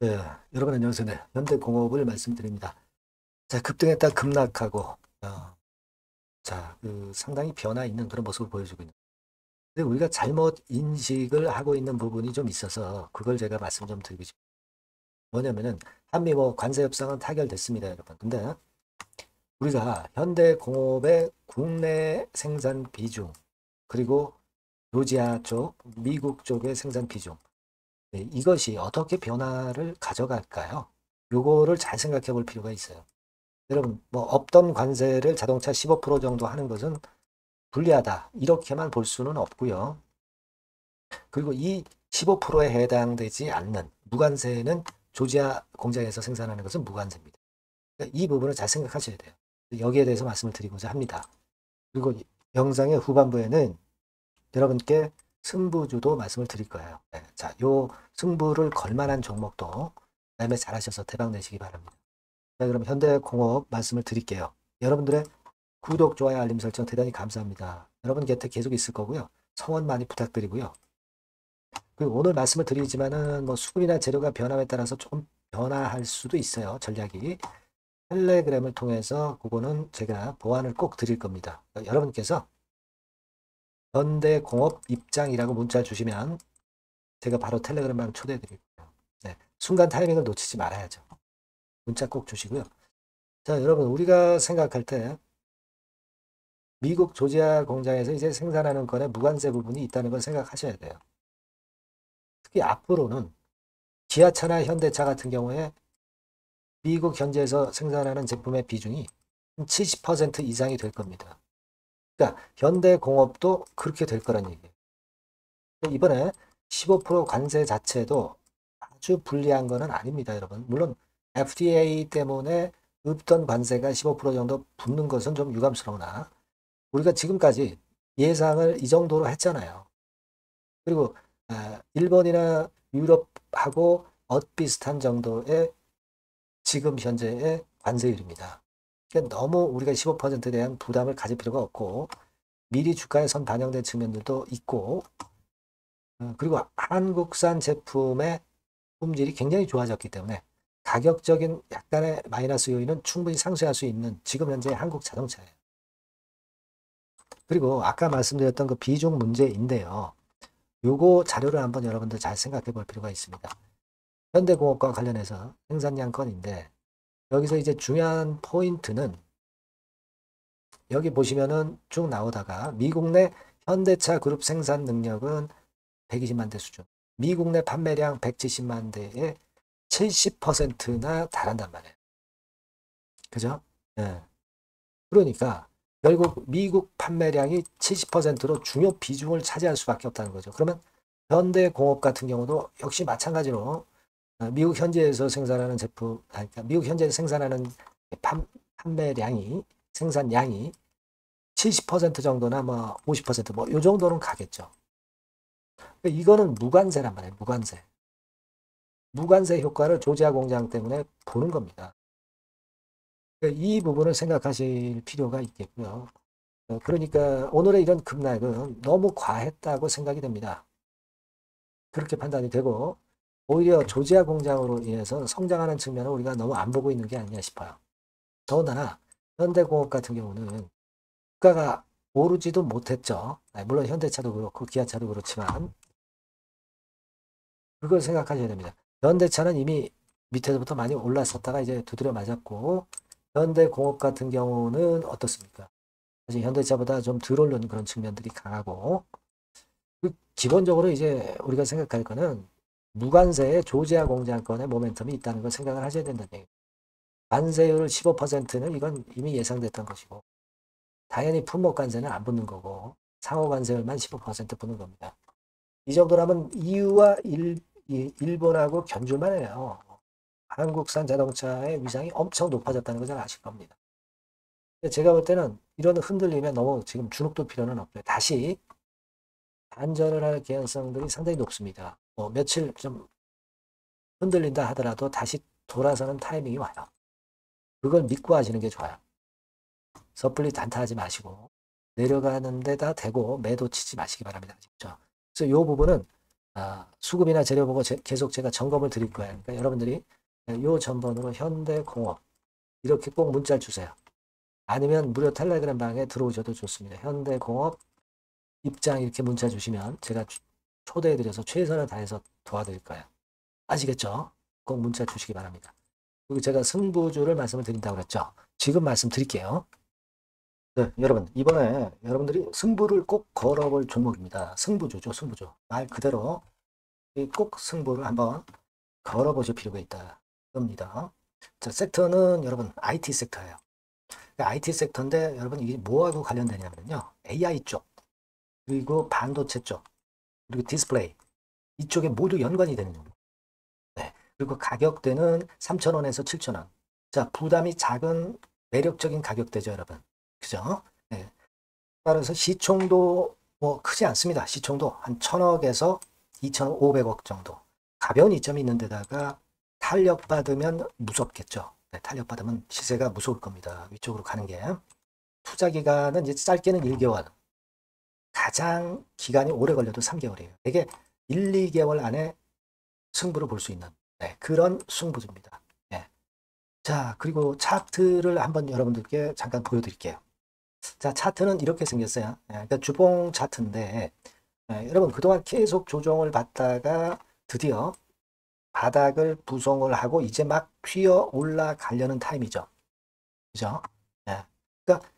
네, 여러분 안녕하세요. 네, 현대공업을 말씀드립니다. 자, 급등했다 급락하고, 상당히 변화 있는 그런 모습을 보여주고 있는. 근데 우리가 잘못 인식을 하고 있는 부분이 좀 있어서 그걸 제가 말씀 좀 드리고 싶어요. 뭐냐면은 한미 관세 협상은 타결됐습니다, 여러분. 근데 우리가 현대공업의 국내 생산 비중 그리고 조지아 쪽, 미국 쪽의 생산 비중, 네, 이것이 어떻게 변화를 가져갈까요? 요거를 잘 생각해 볼 필요가 있어요. 여러분, 없던 관세를 자동차 15% 정도 하는 것은 불리하다. 이렇게만 볼 수는 없고요. 그리고 이 15%에 해당되지 않는 무관세는 조지아 공장에서 생산하는 것은 무관세입니다. 그러니까 이 부분을 잘 생각하셔야 돼요. 여기에 대해서 말씀을 드리고자 합니다. 그리고 영상의 후반부에는 여러분께 승부주도 말씀을 드릴 거예요. 네, 자, 요 승부를 걸 만한 종목도 그다음에 잘하셔서 대박 내시기 바랍니다. 자, 그럼 현대공업 말씀을 드릴게요. 여러분들의 구독, 좋아요, 알림 설정 대단히 감사합니다. 여러분 곁에 계속 있을 거고요. 성원 많이 부탁드리고요. 그리고 오늘 말씀을 드리지만은 수급이나 재료가 변함에 따라서 조금 변화할 수도 있어요. 전략이. 텔레그램을 통해서 그거는 제가 보완을 꼭 드릴 겁니다. 여러분께서 현대공업 입장이라고 문자 주시면 제가 바로 텔레그램방 초대해 드릴게요. 네, 순간 타이밍을 놓치지 말아야죠. 문자 꼭 주시고요. 자, 여러분 우리가 생각할 때 미국 조지아 공장에서 이제 생산하는 건에 무관세 부분이 있다는 걸 생각하셔야 돼요. 특히 앞으로는 기아차나 현대차 같은 경우에 미국 현지에서 생산하는 제품의 비중이 70% 이상이 될 겁니다. 그러니까 현대공업도 그렇게 될 거란 얘기예요. 이번에 15% 관세 자체도 아주 불리한 거는 아닙니다, 여러분. 물론 FDA 때문에 없던 관세가 15% 정도 붙는 것은 좀 유감스러우나 우리가 지금까지 예상을 이 정도로 했잖아요. 그리고 일본이나 유럽하고 엇비슷한 정도의 지금 현재의 관세율입니다. 그러니까 너무 우리가 15%에 대한 부담을 가질 필요가 없고 미리 주가에 선 반영된 측면들도 있고 그리고 한국산 제품의 품질이 굉장히 좋아졌기 때문에 가격적인 약간의 마이너스 요인은 충분히 상쇄할 수 있는 지금 현재 한국 자동차예요. 그리고 아까 말씀드렸던 그 비중 문제인데요. 요거 자료를 한번 여러분들 잘 생각해 볼 필요가 있습니다. 현대공업과 관련해서 생산량 건인데 여기서 이제 중요한 포인트는 여기 보시면은 쭉 나오다가 미국 내 현대차 그룹 생산 능력은 120만 대 수준. 미국 내 판매량 170만 대의 70%나 달한단 말이에요. 그죠? 예. 그러니까 결국 미국 판매량이 70%로 중요 비중을 차지할 수밖에 없다는 거죠. 그러면 현대공업 같은 경우도 역시 마찬가지로 미국 현지에서 생산하는 제품, 그러니까 미국 현지에서 생산하는 판매량이 생산량이 70% 정도나 50%요 정도는 가겠죠. 이거는 무관세란 말이에요. 무관세. 무관세 효과를 조지아 공장 때문에 보는 겁니다. 이 부분을 생각하실 필요가 있겠고요. 그러니까 오늘의 이런 급락은 너무 과했다고 생각이 됩니다. 그렇게 판단이 되고 오히려 조지아 공장으로 인해서 성장하는 측면을 우리가 너무 안 보고 있는 게 아니냐 싶어요. 더군다나 현대공업 같은 경우는 주가가 오르지도 못했죠. 물론 현대차도 그렇고 기아차도 그렇지만 그걸 생각하셔야 됩니다. 현대차는 이미 밑에서부터 많이 올랐었다가 이제 두드려 맞았고 현대공업 같은 경우는 어떻습니까? 사실 현대차보다 좀 덜 오른 그런 측면들이 강하고 기본적으로 이제 우리가 생각할 거는 무관세의 조지아 공장권의 모멘텀이 있다는 걸 생각을 하셔야 된다는 얘기예요. 관세율 15%는 이건 이미 예상됐던 것이고 당연히 품목관세는 안 붙는 거고 상호관세율만 15% 붙는 겁니다. 이 정도라면 EU와 일본하고 견줄만 해요. 한국산 자동차의 위상이 엄청 높아졌다는 걸 잘 아실 겁니다. 제가 볼 때는 이런 흔들림에 너무 지금 주눅들 필요는 없고요. 다시 반전을 할 개연성들이 상당히 높습니다. 며칠 좀 흔들린다 하더라도 다시 돌아서는 타이밍이 와요. 그걸 믿고 하시는 게 좋아요. 섣불리 단타하지 마시고 내려가는 데다 대고 매도 치지 마시기 바랍니다. 그래서 이 부분은 수급이나 재료 보고 계속 제가 점검을 드릴 거예요. 그러니까 여러분들이 요 전번으로 현대공업 이렇게 꼭 문자를 주세요. 아니면 무료 텔레그램 방에 들어오셔도 좋습니다. 현대공업 입장 이렇게 문자 주시면 제가 초대해드려서 최선을 다해서 도와드릴 거예요. 아시겠죠? 꼭 문자 주시기 바랍니다. 그리고 제가 승부주를 말씀을 드린다고 그랬죠? 지금 말씀드릴게요. 네, 여러분 이번에 여러분들이 승부를 꼭 걸어볼 종목입니다. 승부주죠, 승부주. 말 그대로 꼭 승부를 한번 걸어보실 필요가 있다. 겁니다. 자, 섹터는 여러분 IT 섹터예요. IT 섹터인데 여러분 이게 뭐하고 관련되냐면요. AI 쪽, 그리고 반도체 쪽, 그리고 디스플레이 이쪽에 모두 연관이 되는 종목. 네. 그리고 가격대는 3,000원에서 7,000원. 자, 부담이 작은 매력적인 가격대죠, 여러분. 그죠? 네. 따라서 시총도 뭐 크지 않습니다. 시총도 한 1,000억에서 2,500억 정도. 가벼운 이점이 있는 데다가 탄력받으면 무섭겠죠. 네, 탄력받으면 시세가 무서울 겁니다. 위쪽으로 가는 게. 투자 기간은 이제 짧게는 1개월. 가장 기간이 오래 걸려도 3개월이에요. 되게 1, 2개월 안에 승부를 볼 수 있는 그런 승부입니다. 네. 자, 그리고 차트를 한번 여러분들께 잠깐 보여드릴게요. 자, 차트는 이렇게 생겼어요. 그러니까 주봉 차트인데 여러분 그동안 계속 조정을 받다가 드디어 바닥을 부성을 하고 이제 막 튀어 올라가려는 타임이죠. 그죠? 그러니까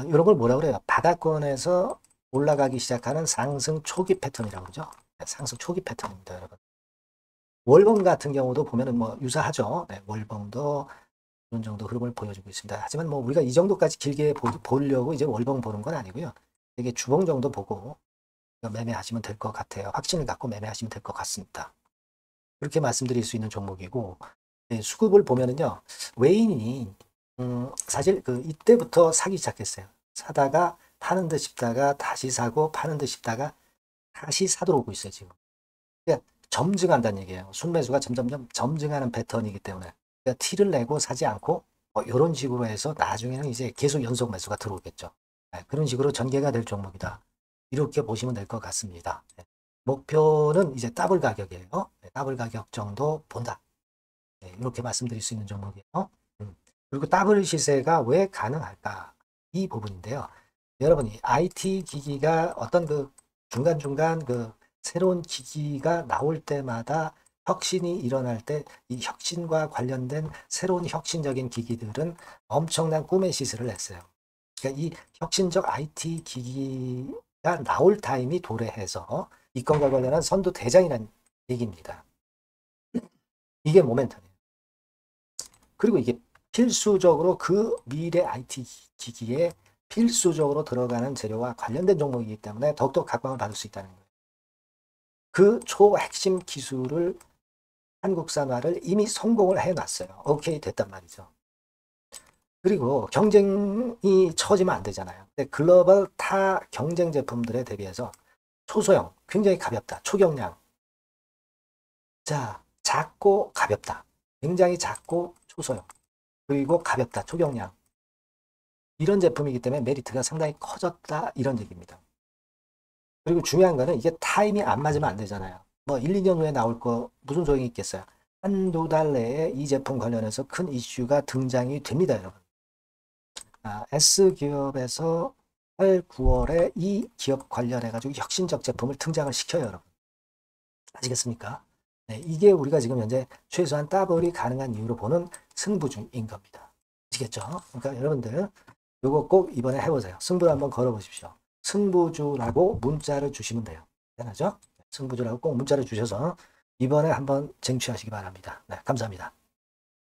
이런 걸 뭐라 그래요? 바닥권에서 올라가기 시작하는 상승 초기 패턴이라고 그러죠. 상승 초기 패턴입니다, 여러분. 월봉 같은 경우도 보면은 뭐 유사하죠. 월봉도 이런 정도 흐름을 보여주고 있습니다. 하지만 뭐 우리가 이 정도까지 길게 보려고 이제 월봉 보는 건 아니고요. 되게 주봉 정도 보고 매매하시면 될 것 같아요. 확신을 갖고 매매하시면 될 것 같습니다. 그렇게 말씀드릴 수 있는 종목이고 수급을 보면은요. 외인이 사실 그 이때부터 사기 시작했어요. 사다가 파는 듯 싶다가 다시 사고 파는 듯 싶다가 다시 사도록 오고 있어요. 지금. 그러니까 점증한다는 얘기예요. 순매수가 점점점 점증하는 패턴이기 때문에 그러니까 티를 내고 사지 않고 이런 식으로 해서 나중에는 이제 계속 연속 매수가 들어오겠죠. 그런 식으로 전개가 될 종목이다. 이렇게 보시면 될 것 같습니다. 목표는 이제 더블 가격이에요. 더블 가격 정도 본다. 이렇게 말씀드릴 수 있는 종목이에요. 그리고 더블 시세가 왜 가능할까? 이 부분인데요. 여러분이 IT 기기가 어떤 그 중간중간 그 새로운 기기가 나올 때마다 혁신이 일어날 때 이 혁신과 관련된 새로운 혁신적인 기기들은 엄청난 꿈의 시세를 냈어요. 그러니까 이 혁신적 IT 기기가 나올 타임이 도래해서 이 건과 관련한 선두 대장이라는 얘기입니다. 이게 모멘텀이에요. 그리고 이게 필수적으로 그 미래 IT 기기에 필수적으로 들어가는 재료와 관련된 종목이기 때문에 더욱더 각광을 받을 수 있다는 거예요. 그 초핵심 기술을 한국산화를 이미 성공을 해놨어요. 오케이 됐단 말이죠. 그리고 경쟁이 처지면 안 되잖아요. 근데 글로벌 타 경쟁 제품들에 대비해서 초소형, 굉장히 가볍다. 초경량. 자, 작고 가볍다. 굉장히 작고 초소형. 그리고 가볍다. 초경량. 이런 제품이기 때문에 메리트가 상당히 커졌다. 이런 얘기입니다. 그리고 중요한 거는 이게 타임이 안 맞으면 안 되잖아요. 뭐 1, 2년 후에 나올 거 무슨 소용이 있겠어요. 한두 달 내에 이 제품 관련해서 큰 이슈가 등장이 됩니다, 여러분. S기업에서 8, 9월에 이 기업 관련해가지고 혁신적 제품을 등장을 시켜요, 여러분. 아시겠습니까? 네, 이게 우리가 지금 현재 최소한 더블이 가능한 이유로 보는 승부주인 겁니다. 아시겠죠? 그러니까 여러분들 요거 꼭 이번에 해보세요. 승부를 한번 걸어보십시오. 승부주라고 문자를 주시면 돼요. 대단하죠? 승부주라고 꼭 문자를 주셔서 이번에 한번 쟁취하시기 바랍니다. 네, 감사합니다.